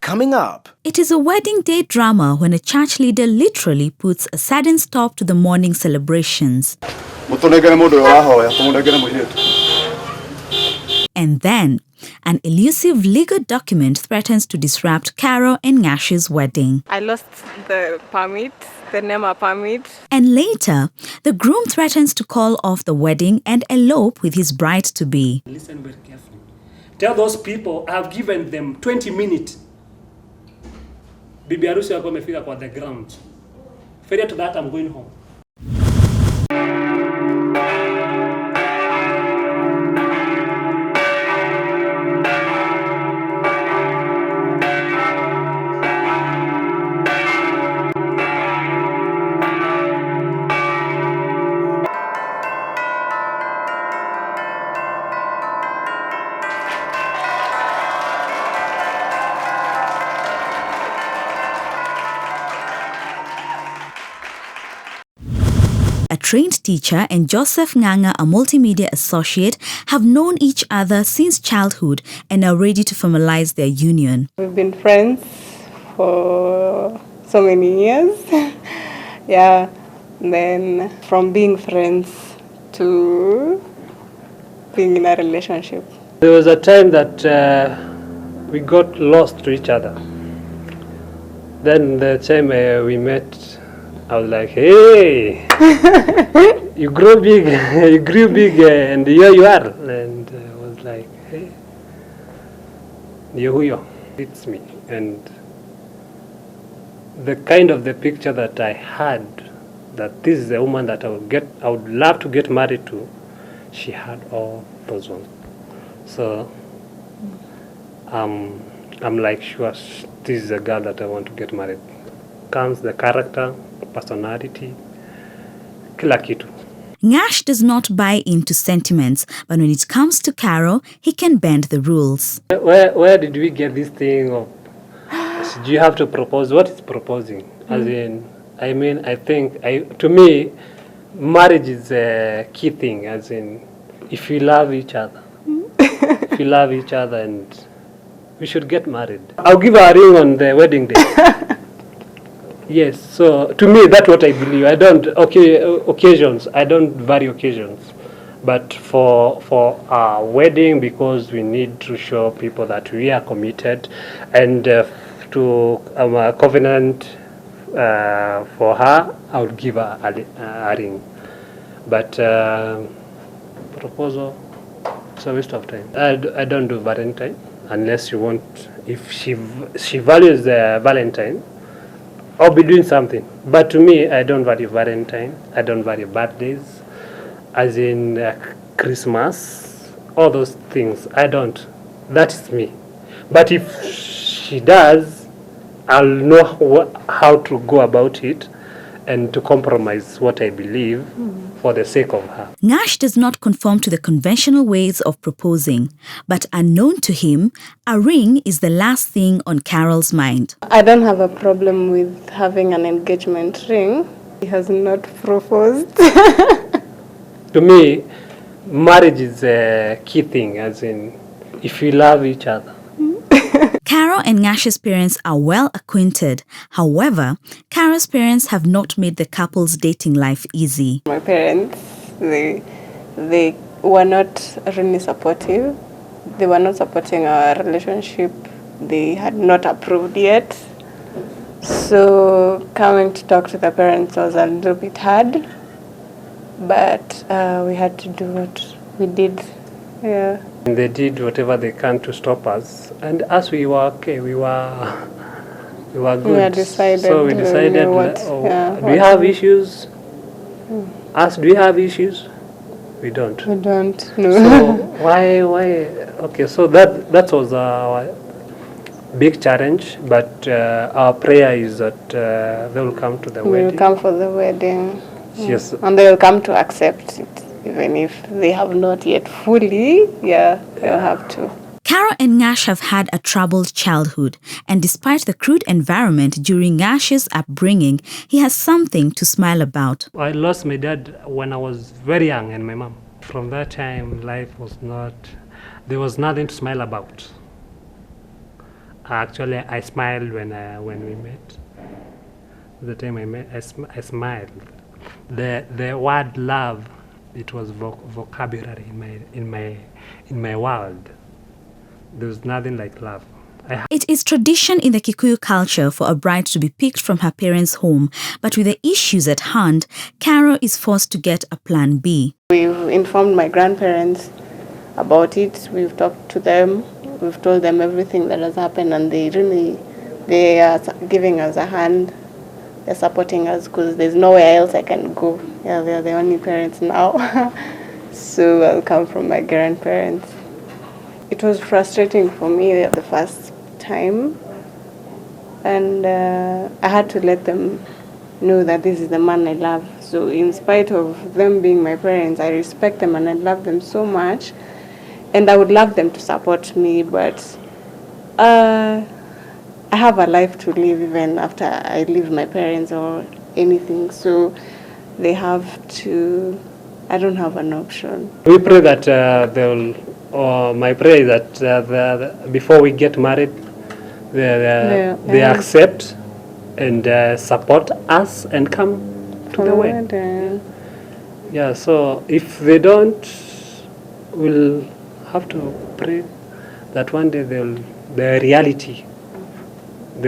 coming up. It is a wedding day drama when a church leader literally puts a sudden stop to the morning celebrations. And then, an elusive legal document threatens to disrupt Carol and Ngash's wedding. I lost the permit, the NEMA permit. And later, the groom threatens to call off the wedding and elope with his bride-to-be. Listen very carefully. Tell those people I have given them 20 minutes. Bibi harusi wako amefika kwa the ground. Failure to that, I'm going home. A trained teacher and Joseph Nganga, a multimedia associate, have known each other since childhood and are ready to formalize their union. We've been friends for so many years. Yeah, and then from being friends to being in a relationship. There was a time that we got lost to each other. Then the time we met, I was like, hey, you grew big, and here you are. And I was like, hey, you're who you are. It's me. And the kind of the picture that I had, that this is a woman that I would love to get married to, she had all those ones. So I'm like, sure, this is a girl that I want to get married. Comes the character, personality, kila kitu. Ngash does not buy into sentiments, but when it comes to Carol, he can bend the rules. Where did we get this thing of, do you have to propose? What is proposing? As in, I mean, I think, to me, marriage is a key thing, as in, if you love each other, if you love each other, and we should get married. I'll give her a ring on the wedding day. Yes, so to me, that's what I believe. I don't, occasions, I don't vary occasions. But for our wedding, because we need to show people that we are committed, and to a covenant for her, I would give her a ring. But proposal, it's a waste of time. I don't do Valentine unless you want, if she values the Valentine, I'll be doing something. But to me, I don't value Valentine. I don't value birthdays, as in Christmas, all those things. I don't. That is me. But if she does, I'll know how to go about it and to compromise what I believe for the sake of her. Ngash does not conform to the conventional ways of proposing, but unknown to him, a ring is the last thing on Carol's mind. I don't have a problem with having an engagement ring. He has not proposed. To me, marriage is a key thing, as in, if you love each other. Carol and Ngash's parents are well acquainted. However, Carol's parents have not made the couple's dating life easy. My parents, they were not really supportive. They were not supporting our relationship. They had not approved yet. So coming to talk to the parents was a little bit hard. But we had to do what we did. Yeah. And they did whatever they can to stop us. And as we were okay, we were good. We had decided. So we decided, do we have issues? Us, do we have issues? We don't. We don't, no. So why? Okay, so that was our big challenge. But our prayer is that they will come to the wedding. We will come for the wedding. Yes. And they will come to accept it. Even if they have not yet fully, they'll have to. Carol and Ngash have had a troubled childhood, and despite the crude environment during Ngash's upbringing, he has something to smile about. I lost my dad when I was very young, and my mom. From that time, life was not, there was nothing to smile about. Actually, I smiled when we met. The time I met, I smiled. The word love, it was vocabulary in my world. There was nothing like love. It is tradition in the Kikuyu culture for a bride to be picked from her parents' home, but with the issues at hand, Carol is forced to get a plan B. We've informed my grandparents about it. We've talked to them. We've told them everything that has happened, and they are giving us a hand. They're supporting us because there's nowhere else I can go. Yeah, they're the only parents now. So I'll come from my grandparents. It was frustrating for me the first time, and I had to let them know that this is the man I love. So in spite of them being my parents, I respect them and I love them so much, and I would love them to support me, but I have a life to live even after I leave my parents or anything, so they have to, I don't have an option. We pray that my prayer is that before we get married, they accept and support us and come to the wedding. Yeah, so if they don't, we'll have to pray that one day they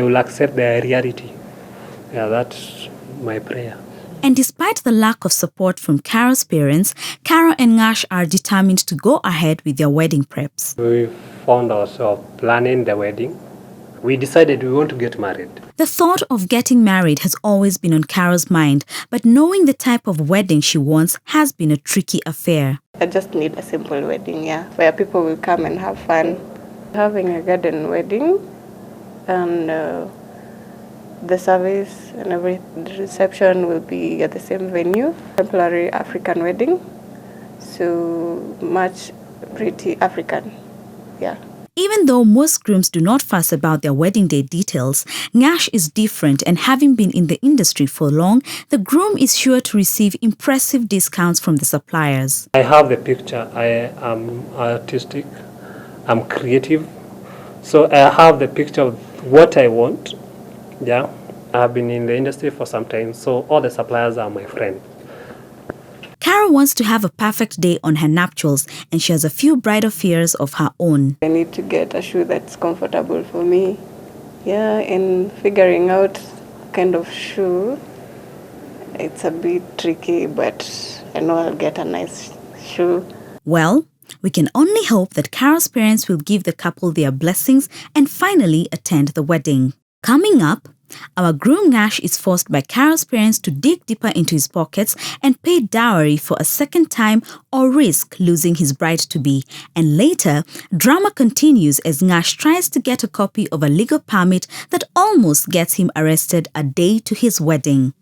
will accept their reality. Yeah, that's my prayer. And despite the lack of support from Carol's parents, Carol and Ngash are determined to go ahead with their wedding preps. We found ourselves planning the wedding. We decided we want to get married. The thought of getting married has always been on Carol's mind, but knowing the type of wedding she wants has been a tricky affair. I just need a simple wedding, yeah, where people will come and have fun. Having a garden wedding, and the service and the reception will be at the same venue. Temporary African wedding, so much pretty African, yeah. Even though most grooms do not fuss about their wedding day details, Ngash is different, and having been in the industry for long, the groom is sure to receive impressive discounts from the suppliers. I have the picture. I am artistic. I'm creative. So I have the picture of what I want. Yeah. I've been in the industry for some time, so all the suppliers are my friends. Carol wants to have a perfect day on her nuptials, and she has a few bridal fears of her own. I need to get a shoe that's comfortable for me. Yeah, and figuring out kind of shoe, it's a bit tricky, but I know I'll get a nice shoe. Well, we can only hope that Carol's parents will give the couple their blessings and finally attend the wedding. Coming up, our groom Ngash is forced by Carol's parents to dig deeper into his pockets and pay dowry for a second time or risk losing his bride-to-be. And later, drama continues as Ngash tries to get a copy of a legal permit that almost gets him arrested a day to his wedding.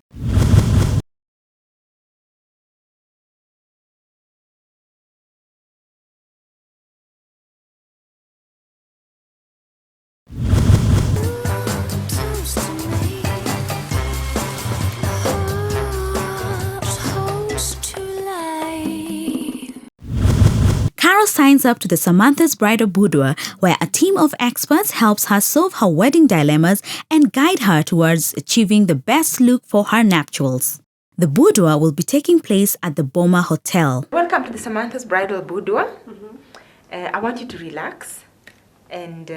Carol signs up to the Samantha's Bridal Boudoir, where a team of experts helps her solve her wedding dilemmas and guide her towards achieving the best look for her nuptials. The boudoir will be taking place at the Boma Hotel. Welcome to the Samantha's Bridal Boudoir. I want you to relax, and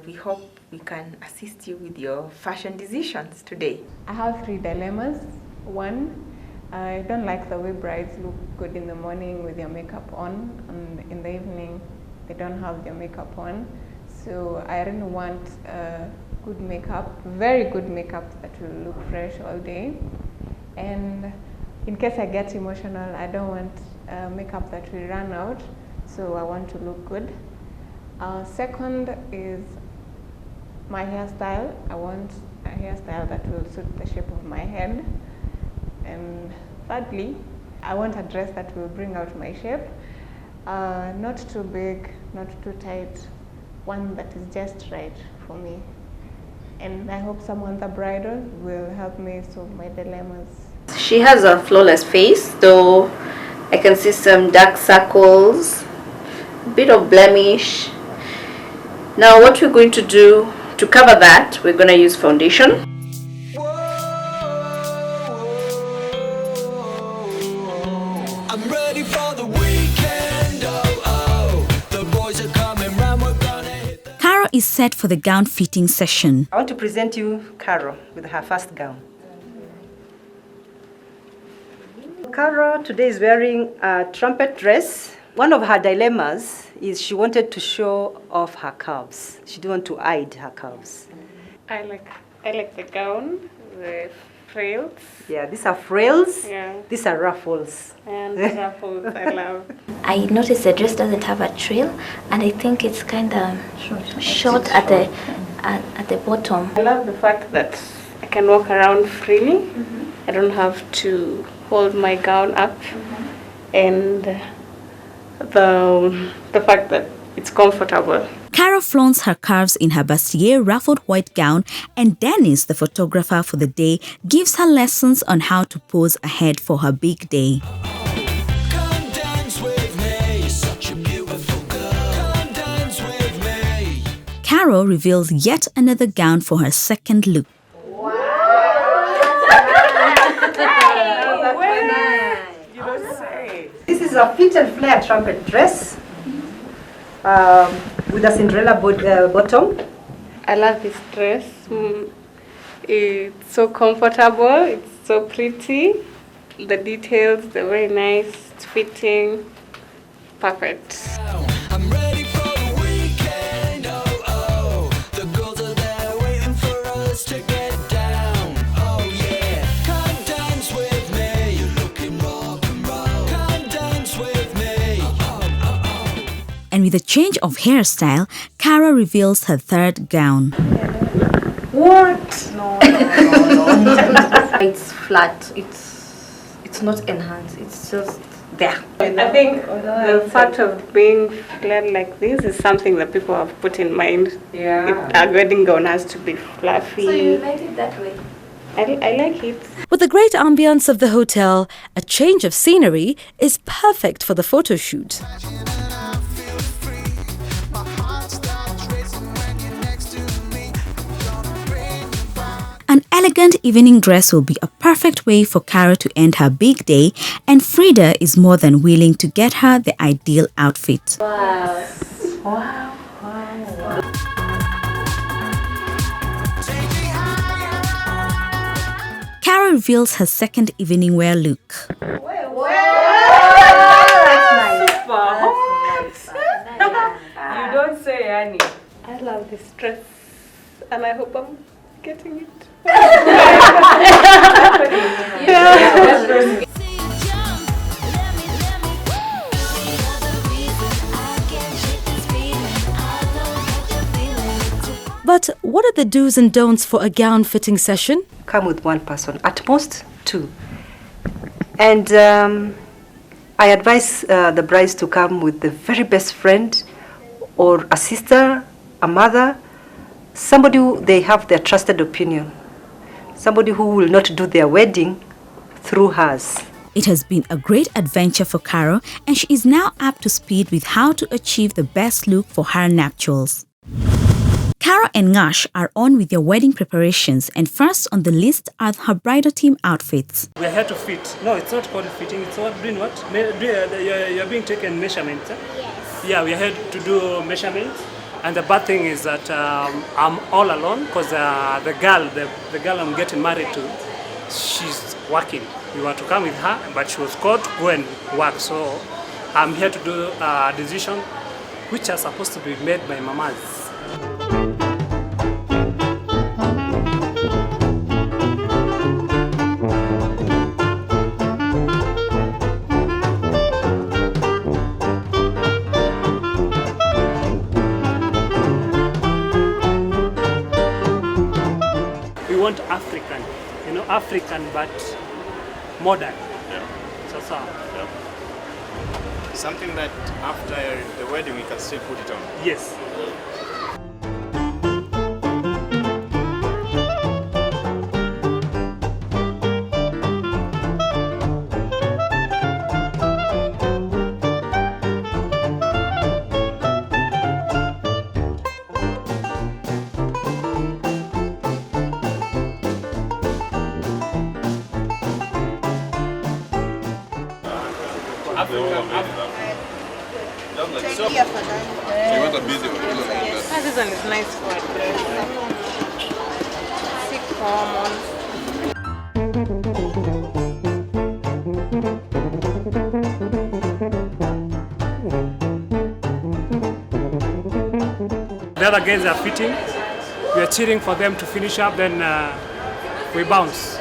we hope we can assist you with your fashion decisions today. I have 3 dilemmas. 1, I don't like the way brides look good in the morning with their makeup on, and in the evening they don't have their makeup on. So I really want good makeup, very good makeup that will look fresh all day. And in case I get emotional, I don't want makeup that will run out, so I want to look good. Second is my hairstyle. I want a hairstyle that will suit the shape of my head. And thirdly, I want a dress that will bring out my shape. Not too big, not too tight, one that is just right for me. And I hope Samantha Bridal will help me solve my dilemmas. She has a flawless face, though I can see some dark circles, a bit of blemish. Now what we're going to do to cover that, we're going to use foundation. I'm ready for the weekend. Oh, oh. The boys are coming round. We're gonna hit the Caro is set for the gown fitting session. I want to present you Caro with her first gown. Caro today is wearing a trumpet dress. One of her dilemmas is she wanted to show off her calves. She didn't want to hide her calves. I like the gown, the frills, Yeah, these are frills. Yeah. These are ruffles. and the ruffles I love. I noticed the dress doesn't have a trail, and I think it's kind of short at the bottom. I love the fact that I can walk around freely. I don't have to hold my gown up, and the fact that it's comfortable. Caro flaunts her curves in her bustier ruffled white gown, and Dennis, the photographer for the day, gives her lessons on how to pose ahead for her big day. come dance with me. Such a beautiful girl. Come dance with me. Caro reveals yet another gown for her second look. This is a fit and flare trumpet dress with a Cinderella bottom. I love this dress. It's so comfortable. It's so pretty. The details, they're very nice. It's fitting. Perfect. I'm ready for the weekend. Oh, oh. The girls are there waiting for us to get down. Oh, yeah. Come dance with me. You're looking rock and roll. Come dance with me. And with a change of hairstyle, Caro reveals her third gown. It's flat. It's not enhanced. It's just there. I think the fact of being flared like this is something that people have put in mind. Yeah. A wedding gown has to be fluffy. So you like it that way? I like it. With the great ambience of the hotel, a change of scenery is perfect for the photo shoot. An elegant evening dress will be a perfect way for Caro to end her big day, and Frida is more than willing to get her the ideal outfit. Caro reveals her second evening wear look. You don't say, Annie. I love this dress and I hope I'm getting it. But what are the do's and don'ts for a gown fitting session? Come with one person, at most two. And I advise the brides to come with the very best friend or a sister, a mother, somebody who they have their trusted opinion, somebody who will not do their wedding through hers. It has been a great adventure for Caro, and she is now up to speed with how to achieve the best look for her nuptials. Caro and Ngash are on with their wedding preparations, and first on the list are her bridal team outfits. We are here to fit. No, it's not called fitting. It's what doing what? You're being taken measurements. Yes. Yeah, we are here to do measurements. And the bad thing is that I'm all alone because the girl I'm getting married to, she's working. We were to come with her, but she was called to go and work. So I'm here to do a decision which are supposed to be made by mamas. African, African but modern. Yeah. So. Something that after the wedding we can still put it on. Yes. This one is nice for a dress. See common. The other guys are fitting. We are cheering for them to finish up, then we bounce.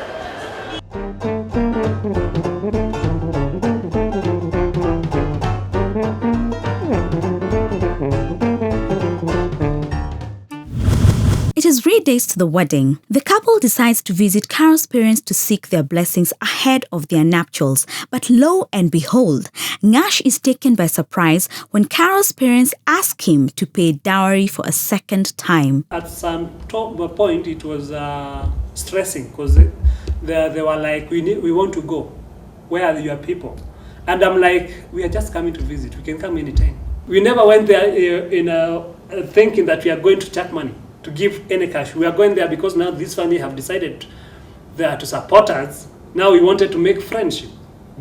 It is 3 days to the wedding. The couple decides to visit Carol's parents to seek their blessings ahead of their nuptials. But lo and behold, Ngash is taken by surprise when Carol's parents ask him to pay dowry for a second time. At some point, it was stressing because they were like, we want to go. Where are your people? And I'm like, we are just coming to visit. We can come anytime. We never went there thinking that we are going to take money to give any cash. We are going there because now this family have decided they are to support us. Now we wanted to make friendship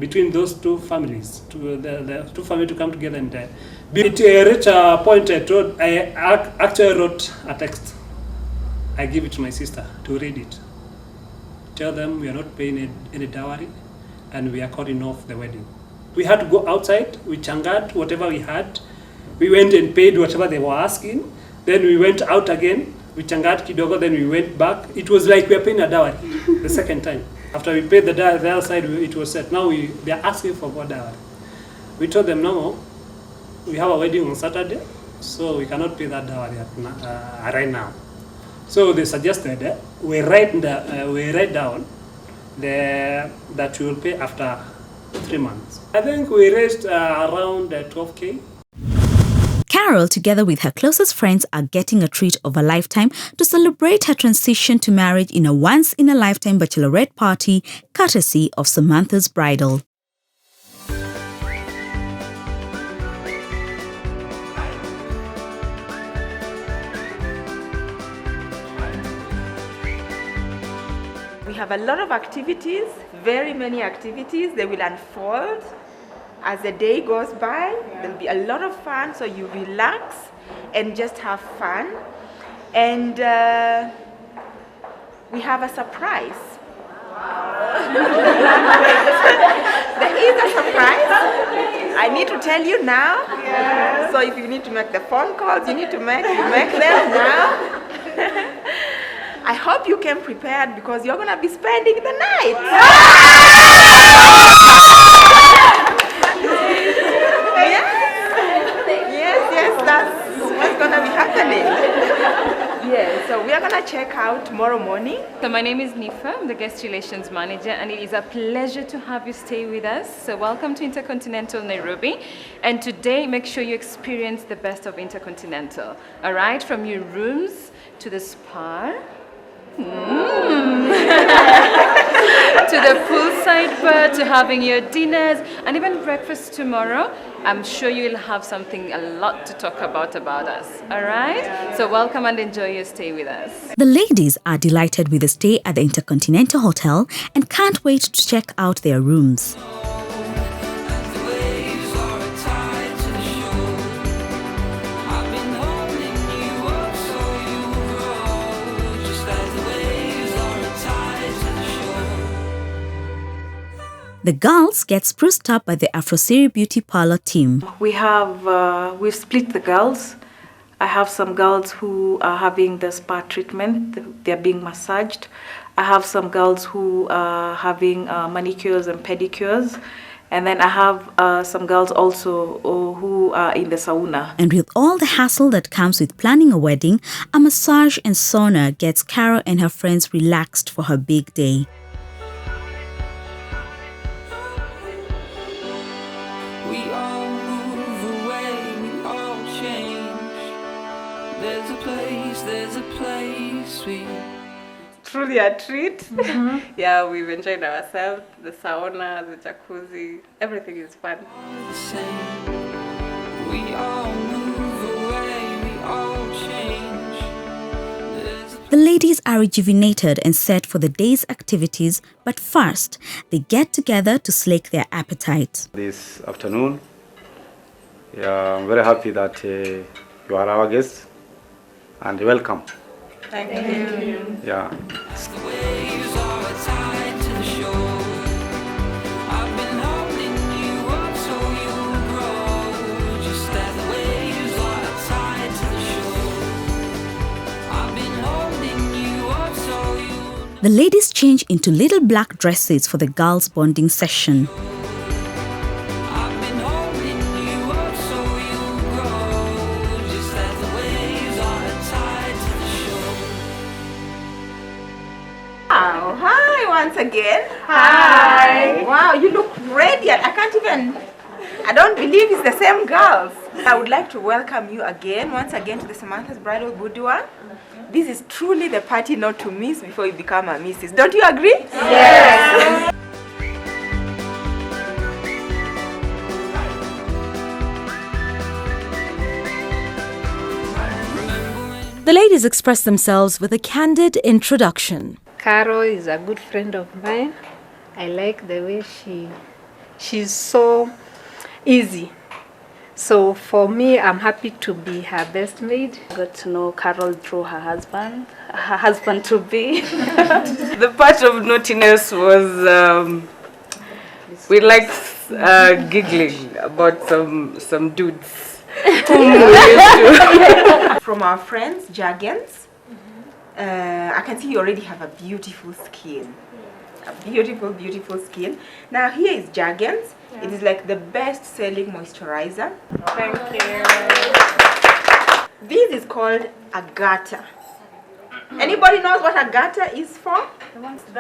between those two families, the two families to come together and it reached a point I actually wrote a text. I give it to my sister to read it. Tell them we are not paying any dowry and we are calling off the wedding. We had to go outside, we changat whatever we had. We went and paid whatever they were asking. Then we went out again, we changat kidogo, then we went back. It was like we were paying a dowry the second time. After we paid the dowry, the other side, it was set. Now they are asking for more dowry. We told them, no, we have a wedding on Saturday, so we cannot pay that dowry right now. So they suggested we write down that we will pay after 3 months. I think we raised around 12K. Carol, together with her closest friends, are getting a treat of a lifetime to celebrate her transition to marriage in a once-in-a-lifetime bachelorette party, courtesy of Samantha's Bridal. We have a lot of activities, very many activities. They will unfold as the day goes by. There'll be a lot of fun, so you relax and just have fun. And we have a surprise. There is a surprise. I need to tell you now. Yes. So if you need to make the phone calls, you need to make them now. I hope you came prepared because you're going to be spending the night. Yes, that's what's going to be happening. Yes, so we are going to check out tomorrow morning. So my name is Nifa, I'm the Guest Relations Manager, and it is a pleasure to have you stay with us. So welcome to Intercontinental Nairobi. And today, make sure you experience the best of Intercontinental. All right, from your rooms to the spa. To the poolside bar, to having your dinners, and even breakfast tomorrow. I'm sure you'll have something a lot to talk about us. All right? So welcome and enjoy your stay with us. The ladies are delighted with the stay at the Intercontinental Hotel and can't wait to check out their rooms. The girls get spruced up by the Afrosiri Beauty Parlor team. We've split the girls. I have some girls who are having the spa treatment. They're being massaged. I have some girls who are having manicures and pedicures. And then I have some girls also who are in the sauna. And with all the hassle that comes with planning a wedding, a massage and sauna gets Carol and her friends relaxed for her big day. Truly a treat. Yeah, we've enjoyed ourselves. The sauna, the jacuzzi, everything is fun. We all move away, we all change. The ladies are rejuvenated and set for the day's activities, but first, they get together to slake their appetite. This afternoon, Yeah, I'm very happy that you are our guest and welcome. Thank you. Yeah. The ladies change into little black dresses for the girls' bonding session. Wow, hi once again. Hi. Wow, you look radiant. I don't believe it's the same girls. I would like to welcome you once again to the Samantha's Bridal Boudoir. This is truly the party not to miss before you become a missus. Don't you agree? Yes. The ladies express themselves with a candid introduction. Caro is a good friend of mine. I like the way she's so easy. So for me, I'm happy to be her best maid. I got to know Carol through her husband to be. The part of naughtiness was we liked giggling about some dudes whom we used to. From our friends, Jargons, I can see you already have a beautiful skin. A beautiful, beautiful skin. Now here is Jargons. It is like the best-selling moisturizer. Thank you. This is called Agata. Anybody knows what Agata is for? It's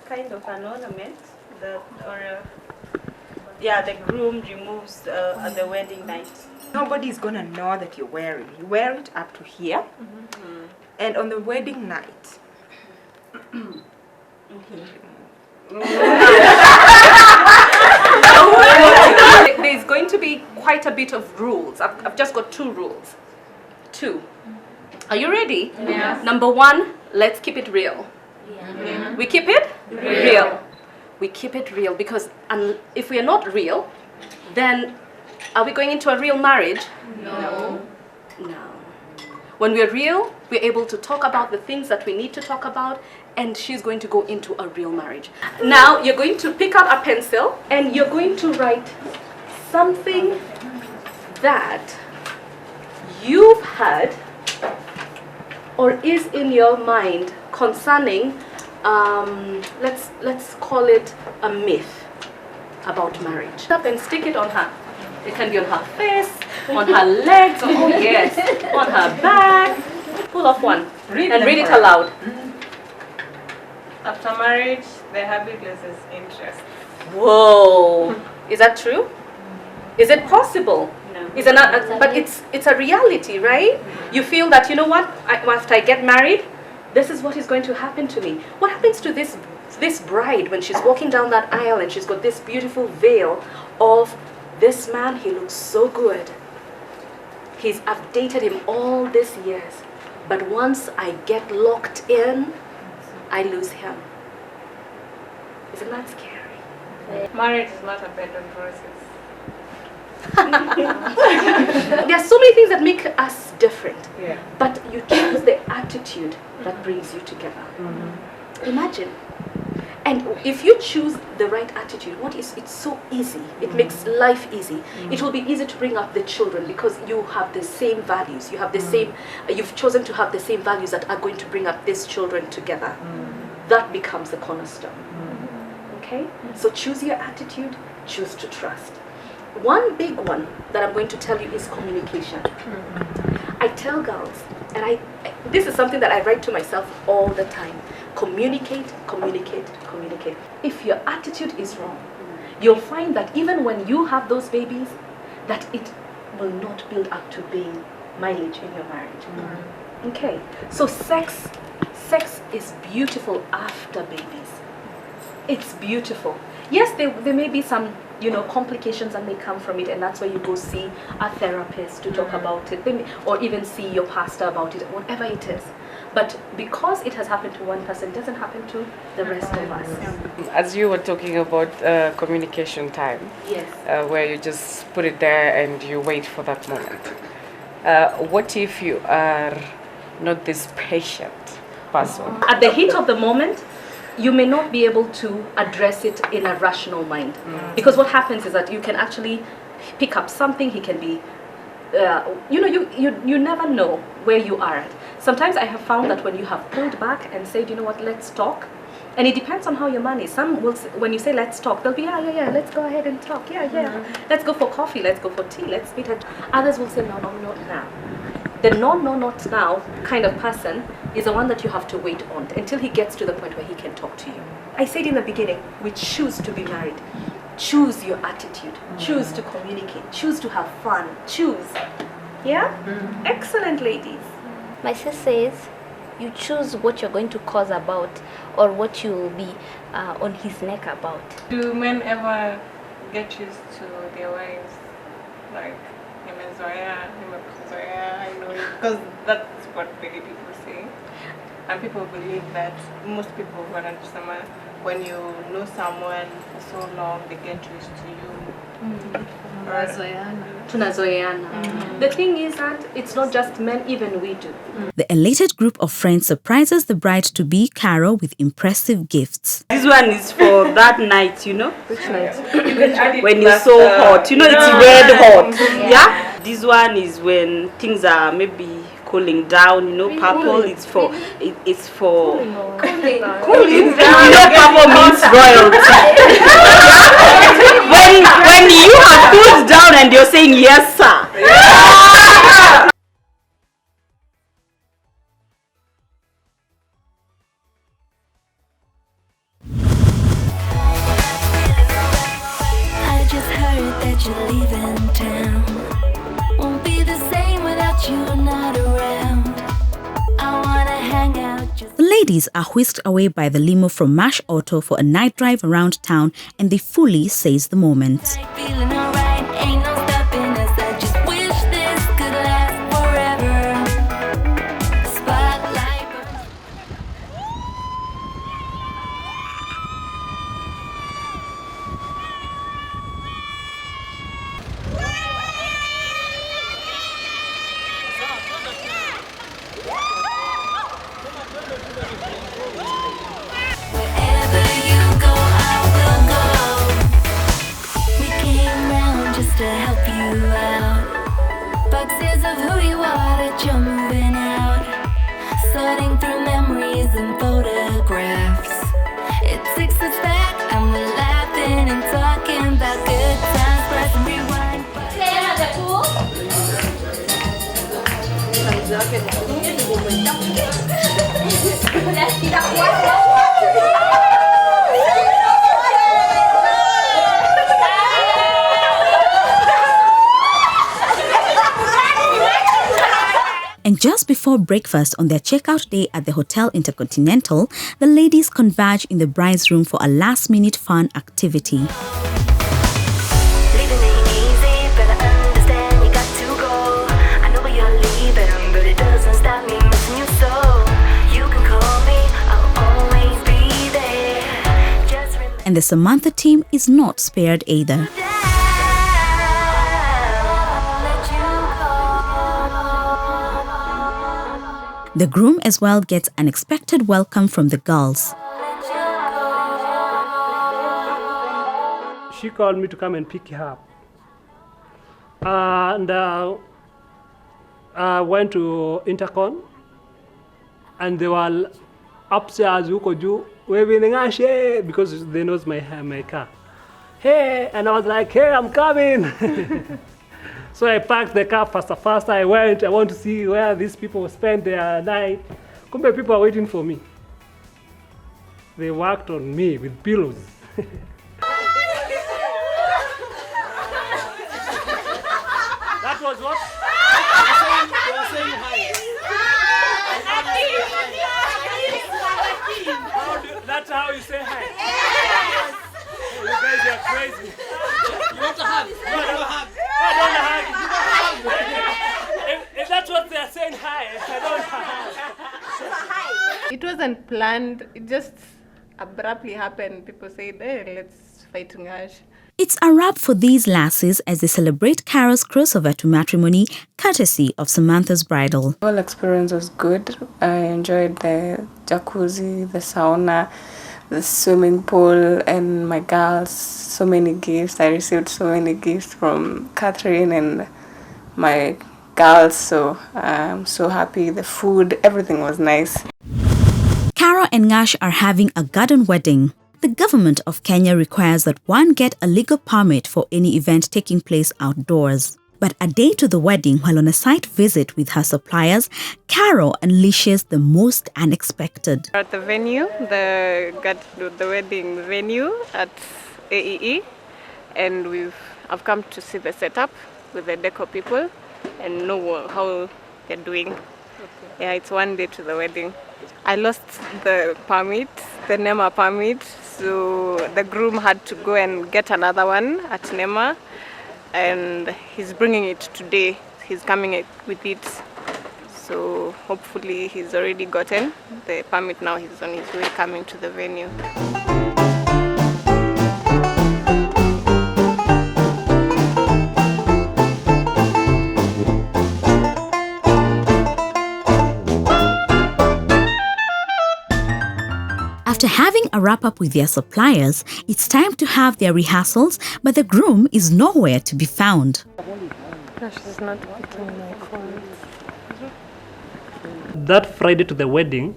kind of an ornament that, the groom removes at the wedding night. Nobody is gonna know that you're wearing. You wear it up to here, and on the wedding night. There's going to be quite a bit of rules. I've just got 2 rules. 2. Are you ready? Yeah. Number 1, let's keep it real. Yeah. We keep it real. We keep it real because if we are not real, then are we going into a real marriage? No. No. When we're real, we're able to talk about the things that we need to talk about, and she's going to go into a real marriage. Now, you're going to pick up a pencil, and you're going to write something that you've heard or is in your mind concerning, let's call it a myth about marriage. Up and stick it on her. It can be on her face, on her legs, oh yes, on her back. Pull off one and read it aloud. After marriage, the habit loses interest. Whoa, is that true? Is it possible? No. Is it not? But it's a reality, right? You feel that, you know what? After I get married, this is what is going to happen to me. What happens to this bride when she's walking down that aisle and she's got this beautiful veil of this man? He looks so good. I've dated him all these years, but once I get locked in, I lose him. Isn't that scary? Marriage is not a bed of roses. There are so many things that make us different, Yeah. but you choose the attitude that brings you together. Imagine. And if you choose the right attitude, it's so easy. It makes life easy. It will be easy to bring up the children because you have the same values. You have the same. You've chosen to have the same values that are going to bring up these children together. That becomes the cornerstone. Okay? So choose your attitude. Choose to trust. One big one that I'm going to tell you is communication. I tell girls, and this is something that I write to myself all the time. Communicate, communicate, communicate. If your attitude is wrong, you'll find that even when you have those babies, that it will not build up to being mileage in your marriage. Okay, so sex is beautiful after babies. It's beautiful. Yes, there may be some, complications that may come from it, and that's why you go see a therapist to talk about it, or even see your pastor about it, whatever it is. But because it has happened to one person, it doesn't happen to the rest of us. As you were talking about communication time, Yes. where you just put it there and you wait for that moment. What if you are not this patient person? At the heat of the moment, you may not be able to address it in a rational mind. Because what happens is that you can actually pick up something, he can be, you never know where you are at. Sometimes I have found that when you have pulled back and said, you know what, let's talk, and it depends on how your man is. Some will, when you say let's talk, they'll be, yeah, let's go ahead and talk, yeah. Let's go for coffee, let's go for tea, let's meet at. Others will say, no, not now. The no, not now kind of person is the one that you have to wait on until he gets to the point where he can talk to you. I said in the beginning, we choose to be married. Choose your attitude. Choose to communicate. Choose to have fun. Choose. Yeah? Excellent, ladies. My sis says you choose what you're going to cause about or what you will be on his neck about. Do men ever get used to their wives? Like, I know it. Because that's what many people say. And people believe that most people who are under summer, when you know someone for so long, they get used to you. Tunazoeana. The thing is that it's not just men, even we do. The elated group of friends surprises the bride-to-be, Carol, with impressive gifts. This one is for that night, you know? Which night? When you're so hot. You know, it's red hot. Yeah? This one is when things are maybe cooling down, you know, purple, it's for cooling down. You know, purple means royalty. when you have cooled down and you're saying yes, sir. I just heard that you're leaving town. Won't be the same without you not around. I wanna hang out just. The ladies are whisked away by the limo from Mash Auto for a night drive around town, and they fully seize the moment. Feeling alright, ain't no stopping us. I just wish this could last forever. Spotlight. Wherever you go, I will go. We came round just to help you out. Boxes of who you are that you're moving out. Sorting through memories and photographs. It takes us back and we're laughing and talking about good times. Press and rewind. And just before breakfast on their checkout day at the Hotel Intercontinental, the ladies converge in the bride's room for a last-minute fun activity. Living ain't easy, better understand you got to go. I know where you're leaving, but it doesn't stop me missing you so. You can call me, I'll always be there. Just remember. And the Samantha team is not spared either. The groom as well gets an unexpected welcome from the girls. She called me to come and pick her up. And I went to Intercon, and they were upstairs, because they knows my car. Hey, and I was like, hey, I'm coming. So I parked the car faster. I want to see where these people spend their night. Kumbe people are waiting for me. They worked on me with pillows. That was what? They were saying hi. That's how you say hi. Yes. You guys are crazy. You want a hug? You want a hug? I don't hug. If that's what they're saying, hi. I don't hug. it wasn't planned. It just abruptly happened. People said, hey, let's fight Ngash. It's a wrap for these lasses as they celebrate Carol's crossover to matrimony, courtesy of Samantha's bridal. The whole experience was good. I enjoyed the jacuzzi, the sauna, the swimming pool, and my girls, so many gifts. I received so many gifts from Catherine and my girls, so I'm so happy. The food, everything was nice. Carol and Ngash are having a garden wedding. The government of Kenya requires that one get a legal permit for any event taking place outdoors. But a day to the wedding, while on a site visit with her suppliers, Carol unleashes the most unexpected. At the venue, the wedding venue at AEE, and I've come to see the setup with the deco people and know how they're doing. Okay. Yeah, it's one day to the wedding. I lost the permit, the NEMA permit, so the groom had to go and get another one at NEMA, and he's bringing it today. He's coming with it, so hopefully he's already gotten the permit now. He's on his way coming to the venue. After having a wrap-up with their suppliers, it's time to have their rehearsals, but the groom is nowhere to be found. Gosh, she's not picking my phone. That Friday to the wedding,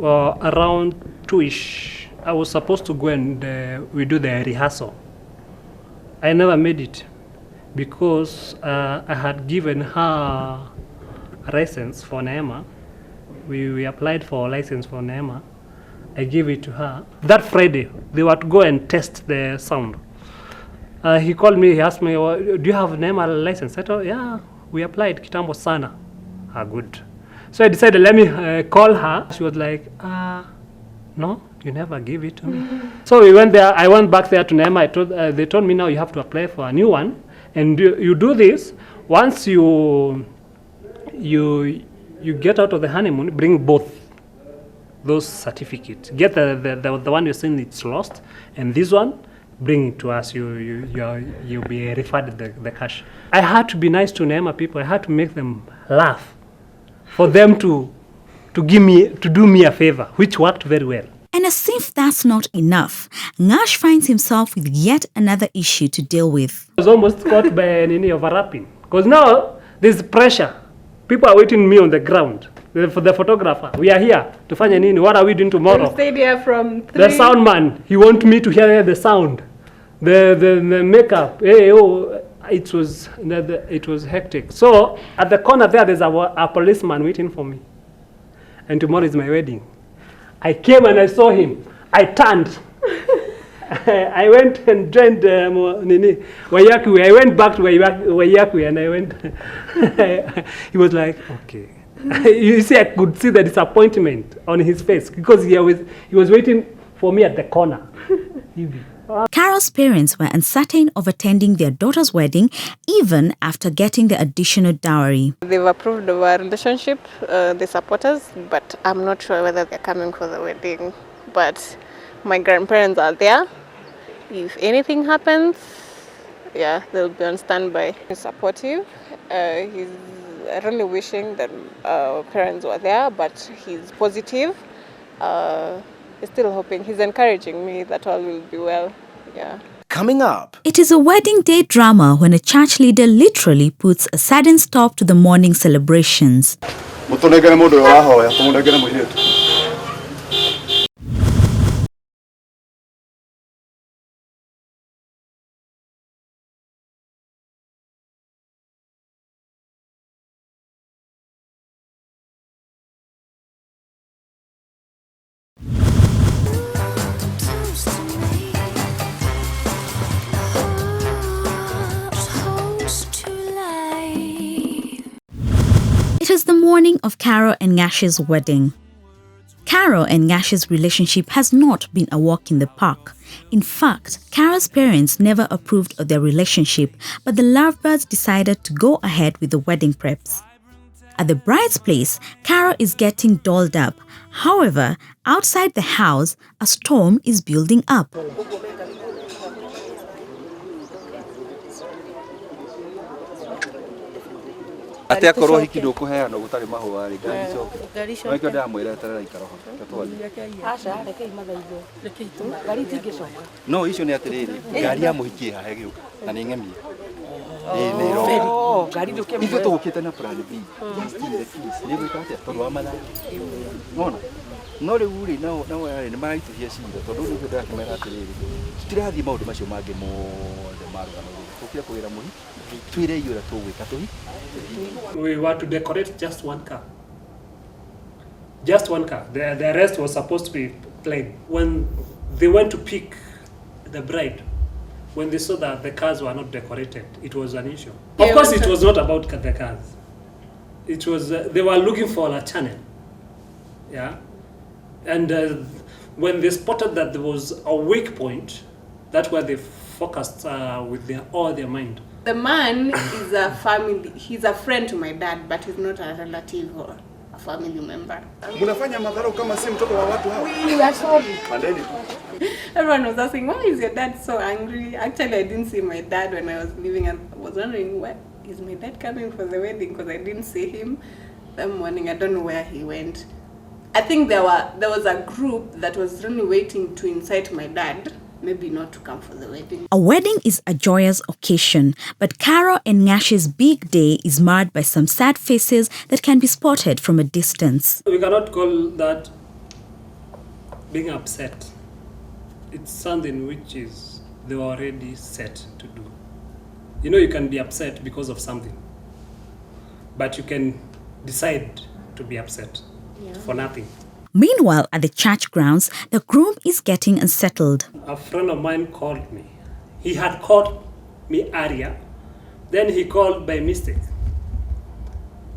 around 2ish, I was supposed to go and we do the rehearsal. I never made it because I had given her a license for NEMA. We applied for a license for NEMA. I gave it to her. That Friday, they were to go and test the sound. He called me, he asked me, do you have NEMA license? I told him, yeah, we applied, kitambo sana. Good. So I decided, let me call her. She was like, no, you never gave it to me. So we went there, I went back there to NEMA. They told me now you have to apply for a new one. And you do this, once you get out of the honeymoon, bring both those certificates. Get the one you're saying it's lost, and this one, bring it to us. You'll be refunded the cash. I had to be nice to NEMA people. I had to make them laugh, for them to do me a favor, which worked very well. And as if that's not enough, Ngash finds himself with yet another issue to deal with. I was almost caught by overlapping, because now there's pressure. People are waiting me on the ground. For the photographer, we are here to find nini. What are we doing tomorrow? We stayed here from 3. The sound man, he want me to hear the sound, the makeup. It was hectic. So at the corner there's a policeman waiting for me, and tomorrow is my wedding. I came and I saw him. I turned. I went and joined Wayakui. I went back to Wayakui and I went. He was like, okay. You see, I could see the disappointment on his face because he was waiting for me at the corner. Carol's parents were uncertain of attending their daughter's wedding even after getting the additional dowry. They've approved of our relationship, they support us, but I'm not sure whether they're coming for the wedding. But my grandparents are there. If anything happens, yeah, they'll be on standby. He's supportive. He's really wishing that our parents were there, but he's positive. He's still hoping. He's encouraging me that all will be well. Yeah. Coming up. It is a wedding day drama when a church leader literally puts a sudden stop to the morning celebrations. It is the morning of Carol and Ngash's wedding. Carol and Ngash's relationship has not been a walk in the park. In fact, Carol's parents never approved of their relationship, but the lovebirds decided to go ahead with the wedding preps. At the bride's place, Carol is getting dolled up. However, outside the house, a storm is building up. Ate akorwo hiki ndukuheana gutari mahua ri ngari coke no ikyo ndamwira eterera ikaro twatwari aca reke imathaitho reke itu ngari tingicoka no icio ni atiriri ngari ya muhiki hahe giuka na ni ngemie ngari nduke ithu tugukite na plan B ni gwikate tondu wa mathaa nona no riu ri nao yari ni maraitithia cira tondu ni gwenda kimera atiriri tutirathie maundu macio mangi mothe marugano tukire kuwira muhiki twire iyura tugwika tuhi. We were to decorate just one car. Just one car. The rest was supposed to be plain. When they went to pick the bride, when they saw that the cars were not decorated, it was an issue. Of course, it was not about the cars. It was they were looking for a channel. Yeah, and when they spotted that there was a weak point, that's where they focused with all their mind. The man is a family, he's a friend to my dad, but he's not a relative or a family member. Mnafanya madharau kama si mtoto wa watu hao. We are sorry. Mandeni. Everyone was asking, why is your dad so angry? Actually, I didn't see my dad when I was leaving, and I was wondering, why is my dad coming for the wedding? Because I didn't see him that morning. I don't know where he went. I think there was a group that was really waiting to incite my dad, maybe not to come for the wedding. A wedding is a joyous occasion, but Carol and Ngash's big day is marred by some sad faces that can be spotted from a distance. We cannot call that being upset. It's something which is they were already set to do. You know, you can be upset because of something, but you can decide to be upset for nothing. Meanwhile, at the church grounds, the groom is getting unsettled. A friend of mine called me. He had called me earlier, then he called by mistake.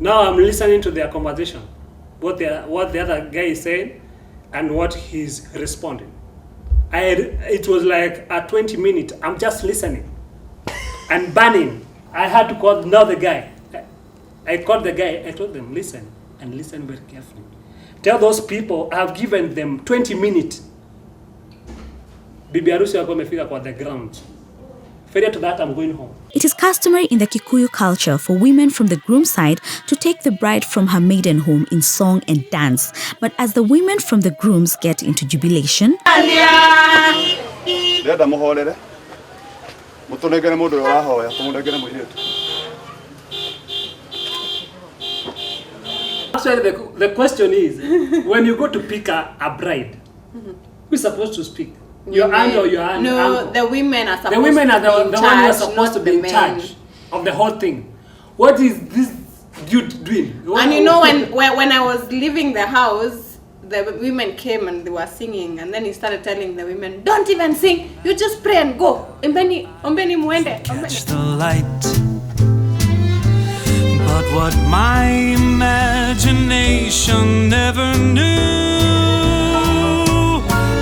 Now I'm listening to their conversation, what the other guy is saying and what he's responding. It was like a 20-minute, I'm just listening and burning. I had to call another guy. I called the guy, I told them, listen, and listen very carefully. Tell those people I have given them 20 minutes. Bibi harusi wako amefika kwa the ground. Failure to that, I'm going home. It is customary in the Kikuyu culture for women from the groom's side to take the bride from her maiden home in song and dance. But as the women from the grooms get into jubilation, Actually, the question is, when you go to pick a bride, who's supposed to speak? Your aunt or your aunt? No, the women are supposed to be in charge. The women are the one who are supposed to be in charge of the whole thing. What is this dude doing? And you know, when I was leaving the house, the women came and they were singing, and then he started telling the women, don't even sing, you just pray and go. Ombeni muende. Catch the light. But what my imagination never knew,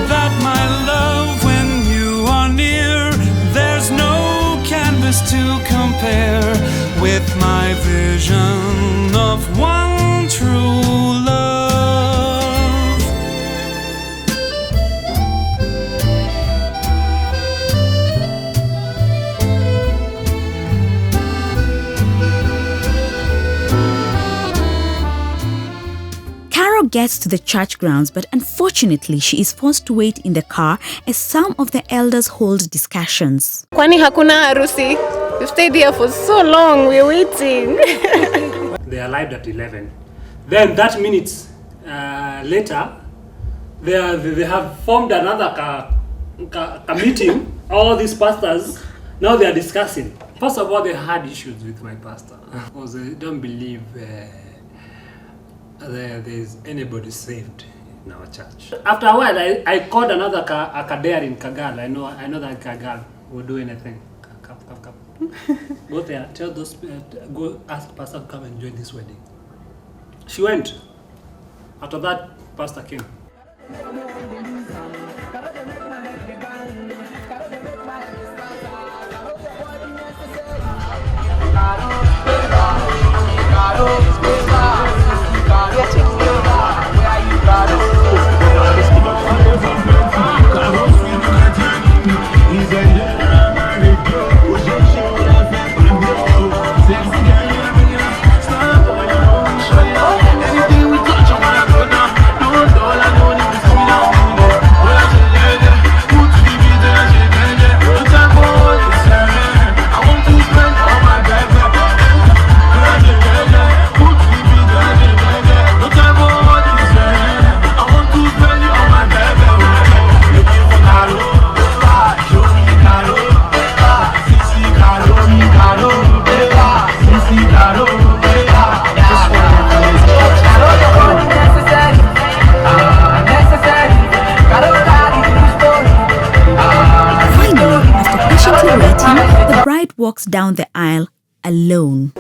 that my love, when you are near, there's no canvas to compare with my vision of one true love. gets to the church grounds, but unfortunately she is forced to wait in the car as some of the elders hold discussions. Kwani hakuna harusi? You stayed here for so long, we're waiting. They arrived at 11. Then that minutes later, they have formed another meeting. All these pastors, now they are discussing. First of all, they had issues with my pastor because they don't believe there is anybody saved in our church. After a while, I called another Akadare in Kagal. I know that Kagal will do anything. Come. Go there, tell those, go ask pastor to come and join this wedding. She went. After that, pastor came. Galore, walks down the aisle alone.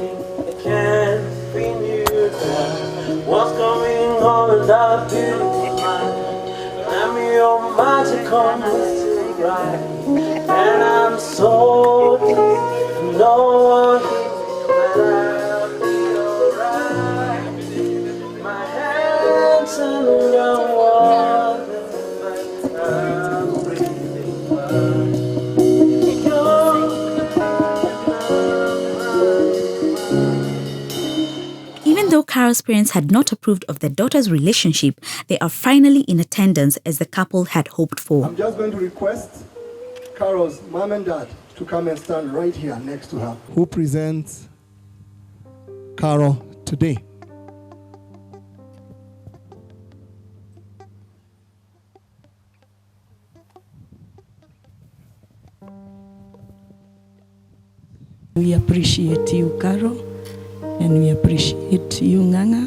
What's going on in that beautiful mind? Let me your magic on this right. And I'm so deep, no one knows that I'll be alright. My hands in the water, I'm breathing fine. Even though Carol's parents had not approved of their daughter's relationship, they are finally in attendance as the couple had hoped for. I'm just going to request Carol's mom and dad to come and stand right here next to her. Who presents Carol today? We appreciate you, Carol, and we appreciate you, Nganga,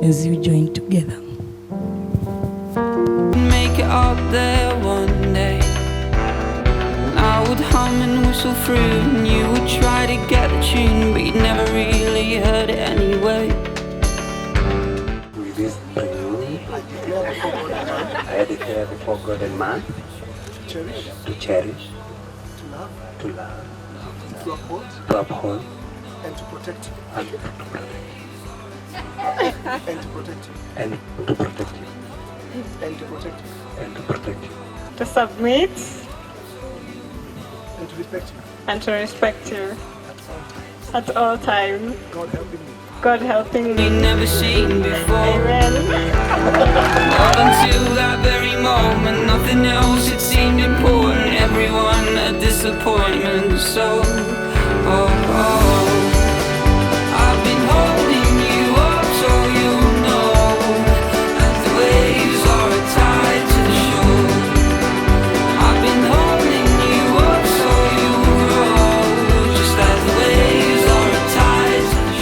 as you join together. Make it up there one day. I would hum and whistle through, and you would try to get the tune, but you'd never really heard it anyway. With this dream, I declare before God and man to cherish, to love, to uphold, and to protect you. and to protect And to protect you. and to protect you. And to protect you. And to protect you. To submit And to respect you. and to respect you at all times. God helping you. God helping me. Never seen before. Amen. Up until that very moment, nothing else had seemed important. Everyone a disappointment. So, I've been holding you up so you know, as the waves are tied to the shore. I've been holding you up so you roll, just as the waves are tied to the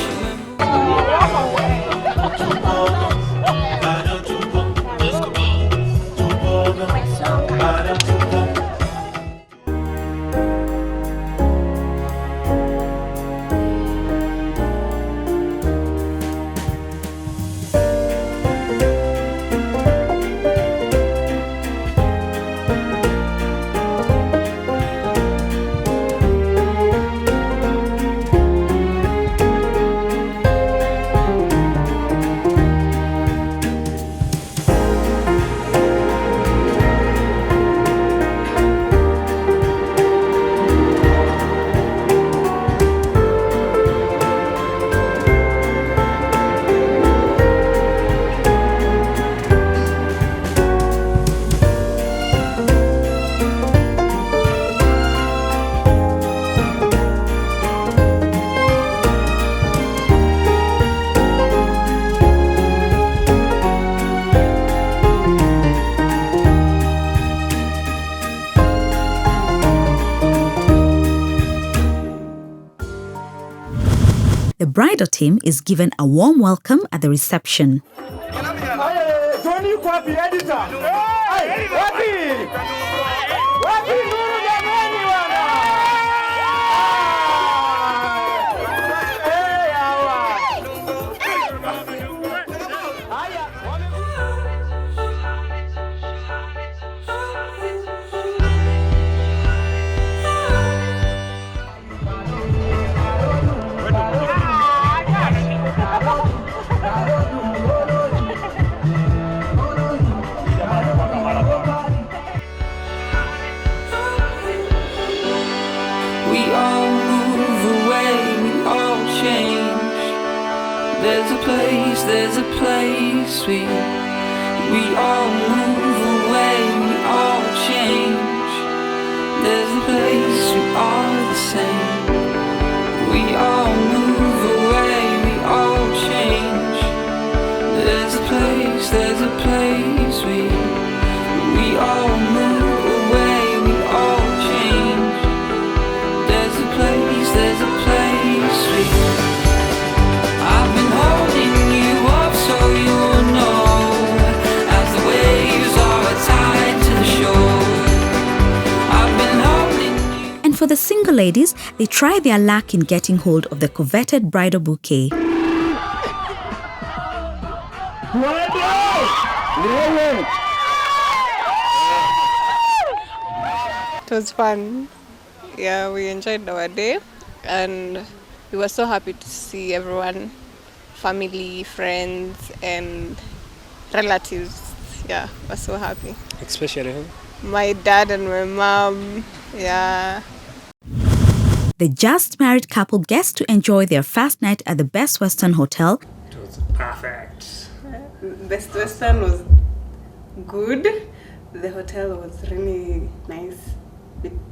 The bridal team is given a warm welcome at the reception. We all move away, we all change. There's a place we all move away, we all change. There's a place we are the same. We all move away, we all change. There's a place we all move away, we all change. There's a place we. I've been holding you up so you'll know, as the waves are tied to the shore. I've been holding you. And for for the single ladies, they try their luck in getting hold of the coveted bridal bouquet. It was fun. Yeah, we enjoyed our day and we were so happy to see everyone, family, friends and relatives. Yeah, we're so happy. Especially who? My dad and my mom. Yeah. The just married couple gets to enjoy their first night at the Best Western Hotel. It was perfect. Best Western was good. The hotel was really nice.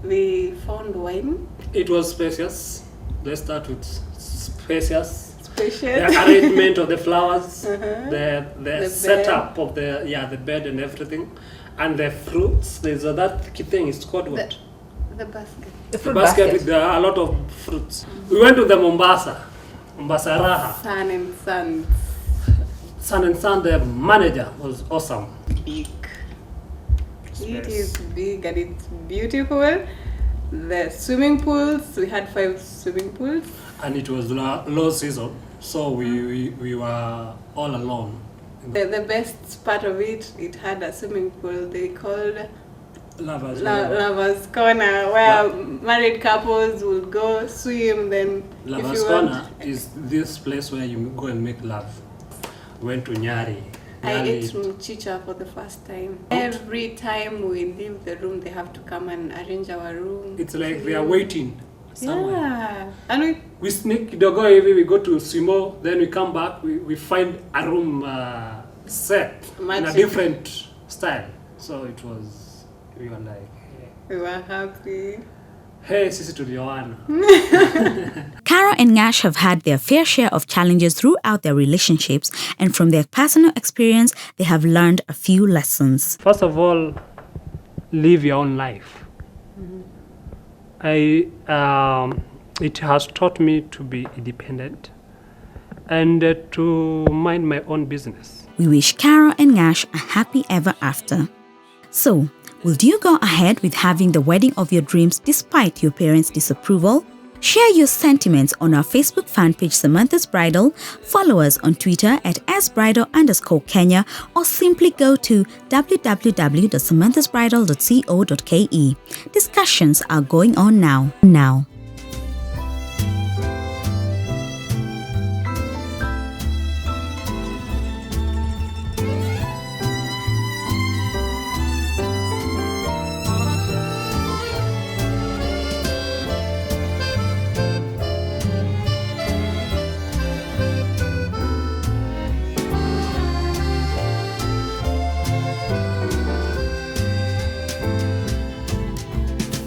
We found wine. It was spacious. Let's start with spacious. Spacious. The arrangement of the flowers, the The setup of the bed and everything, and the fruits. There's that thing. It's called what? The basket. The basket with a lot of fruits. We went to the Mombasa Raha. Sun and Sun. Sun and Sun. The manager was awesome. Big. It is big and it's beautiful. The swimming pools, we had 5 swimming pools. And it was low season, so we were all alone. The best part of it, it had a swimming pool they called Lovers Corner, where married couples would go swim. Then Lovers Corner is this place where you go and make love. Went to Nyari. I ate mchicha for the first time. Every time we leave the room, they have to come and arrange our room. It's like they are waiting somewhere. Yeah. And we sneak kidogo hivi, we go to Simo, then we come back, we find a room set in a different style. So it was, we were like, we were happy. Hey, sisi tulioana. Caro and Ngash have had their fair share of challenges throughout their relationships, and from their personal experience, they have learned a few lessons. First of all, live your own life. It has taught me to be independent and to mind my own business. We wish Caro and Ngash a happy ever after. So, will you go ahead with having the wedding of your dreams despite your parents' disapproval? Share your sentiments on our Facebook fan page Samantha's Bridal, follow us on Twitter at sbridal_Kenya, or simply go to www.samanthasbridal.co.ke. Discussions are going on now.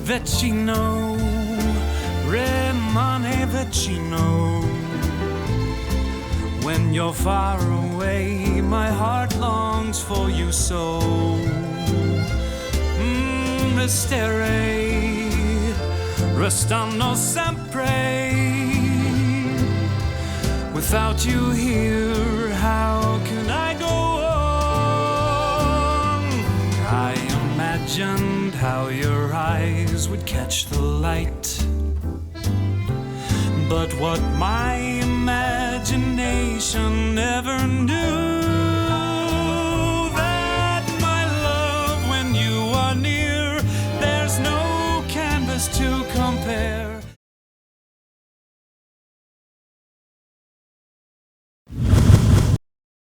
Vecino, remane vecino. When you're far away, my heart longs for you so. Restere, restando sempre. Without you here, how can I go on? I imagined how your eyes would catch the light, but what my